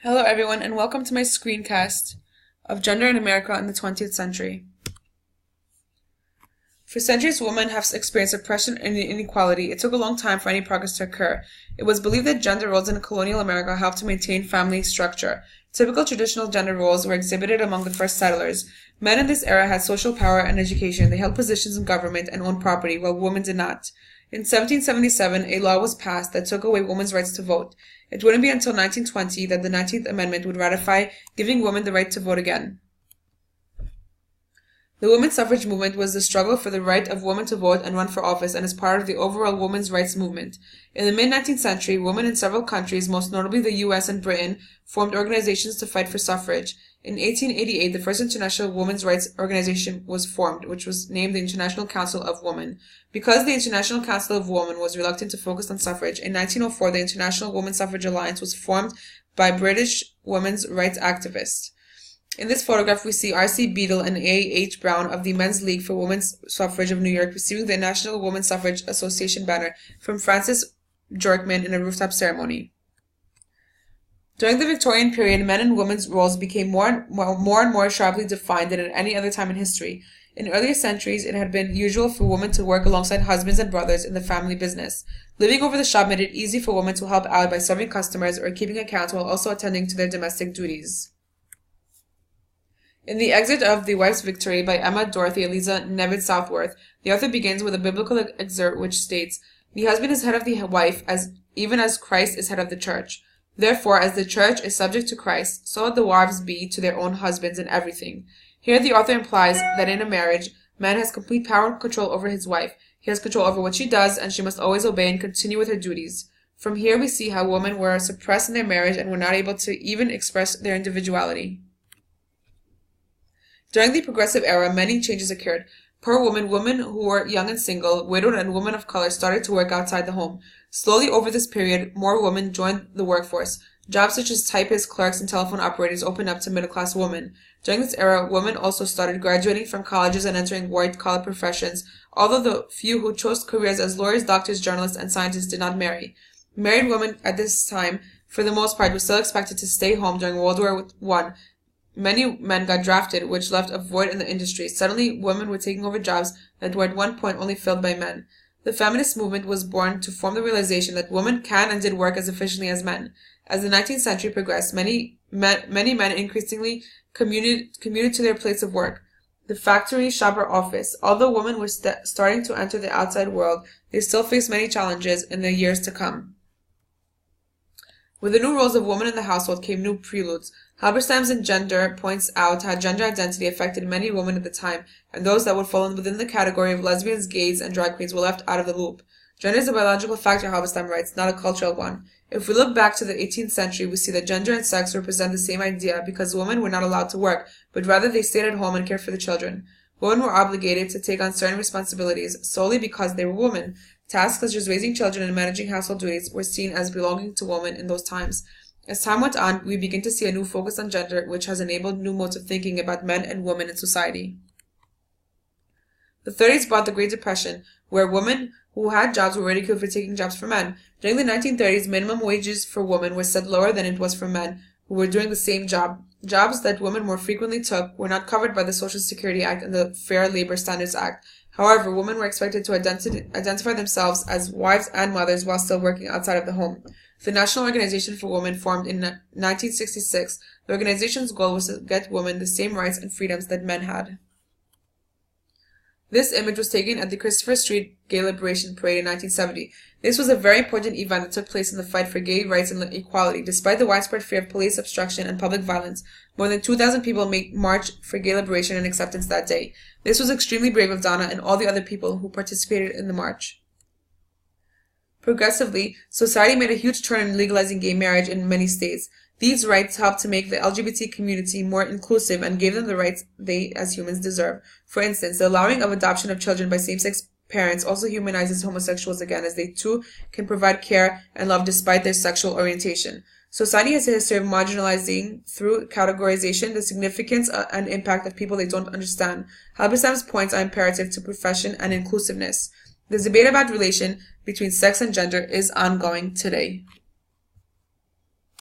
Hello everyone and welcome to my screencast of Gender in America in the 20th Century. For centuries, women have experienced oppression and inequality. It took a long time for any progress to occur. It was believed that gender roles in colonial America helped to maintain family structure. Typical traditional gender roles were exhibited among the first settlers. Men in this era had social power and education. They held positions in government and owned property, while women did not. In 1777, a law was passed that took away women's rights to vote. It wouldn't be until 1920 that the 19th Amendment would ratify, giving women the right to vote again. The women's suffrage movement was the struggle for the right of women to vote and run for office, and is part of the overall women's rights movement. In the mid-19th century, women in several countries, most notably the US and Britain, formed organizations to fight for suffrage. In 1888, the first international women's rights organization was formed, which was named the International Council of Women. Because the International Council of Women was reluctant to focus on suffrage, in 1904 the International Women's Suffrage Alliance was formed by British women's rights activists. In this photograph, we see R.C. Beadle and A.H. Brown of the Men's League for Women's Suffrage of New York receiving the National Women's Suffrage Association banner from Frances Bjorkman in a rooftop ceremony. During the Victorian period, men and women's roles became more and more sharply defined than at any other time in history. In earlier centuries, it had been usual for women to work alongside husbands and brothers in the family business. Living over the shop made it easy for women to help out by serving customers or keeping accounts while also attending to their domestic duties. In The Exit of The Wife's Victory by Emma Dorothy Eliza Neville Southworth, the author begins with a biblical excerpt which states, "The husband is head of the wife, even as Christ is head of the church. Therefore, as the church is subject to Christ, so let the wives be to their own husbands in everything." Here the author implies that in a marriage, man has complete power and control over his wife. He has control over what she does, and she must always obey and continue with her duties. From here we see how women were suppressed in their marriage and were not able to even express their individuality. During the Progressive Era, many changes occurred. Poor women who were young and single, widowed, and women of color started to work outside the home. Slowly over this period, more women joined the workforce. Jobs such as typists, clerks, and telephone operators opened up to middle-class women. During this era, women also started graduating from colleges and entering white-collar professions, although the few who chose careers as lawyers, doctors, journalists, and scientists did not marry. Married women at this time, for the most part, were still expected to stay home during World War I. Many men got drafted, which left a void in the industry. Suddenly, women were taking over jobs that were at one point only filled by men. The feminist movement was born to form the realization that women can and did work as efficiently as men. As the 19th century progressed, many men increasingly commuted to their place of work, the factory, shop, or office. Although women were starting to enter the outside world, they still faced many challenges in the years to come. With the new roles of women in the household came new preludes. Halberstam's in Gender points out how gender identity affected many women at the time, and those that would fall within the category of lesbians, gays, and drag queens were left out of the loop. Gender is a biological factor, Halberstam writes, not a cultural one. If we look back to the 18th century, we see that gender and sex represent the same idea because women were not allowed to work, but rather they stayed at home and cared for the children. Women were obligated to take on certain responsibilities solely because they were women. Tasks such as raising children and managing household duties were seen as belonging to women in those times. As time went on, we begin to see a new focus on gender, which has enabled new modes of thinking about men and women in society. The 30s brought the Great Depression, where women who had jobs were ridiculed for taking jobs for men. During the 1930s, minimum wages for women were set lower than it was for men who were doing the same job. Jobs that women more frequently took were not covered by the Social Security Act and the Fair Labor Standards Act. However, women were expected to identify themselves as wives and mothers while still working outside of the home. The National Organization for Women formed in 1966. The organization's goal was to get women the same rights and freedoms that men had. This image was taken at the Christopher Street Gay Liberation Parade in 1970. This was a very important event that took place in the fight for gay rights and equality. Despite the widespread fear of police obstruction and public violence, more than 2,000 people made march for gay liberation and acceptance that day. This was extremely brave of Donna and all the other people who participated in the march. Progressively, society made a huge turn in legalizing gay marriage in many states. These rights helped to make the LGBT community more inclusive and gave them the rights they, as humans, deserve. For instance, the allowing of adoption of children by same-sex parents also humanizes homosexuals again, as they too can provide care and love despite their sexual orientation. Society has a history of marginalizing, through categorization, the significance and impact of people they don't understand. Halberstam's points are imperative to profession and inclusiveness. The debate about relation between sex and gender is ongoing today.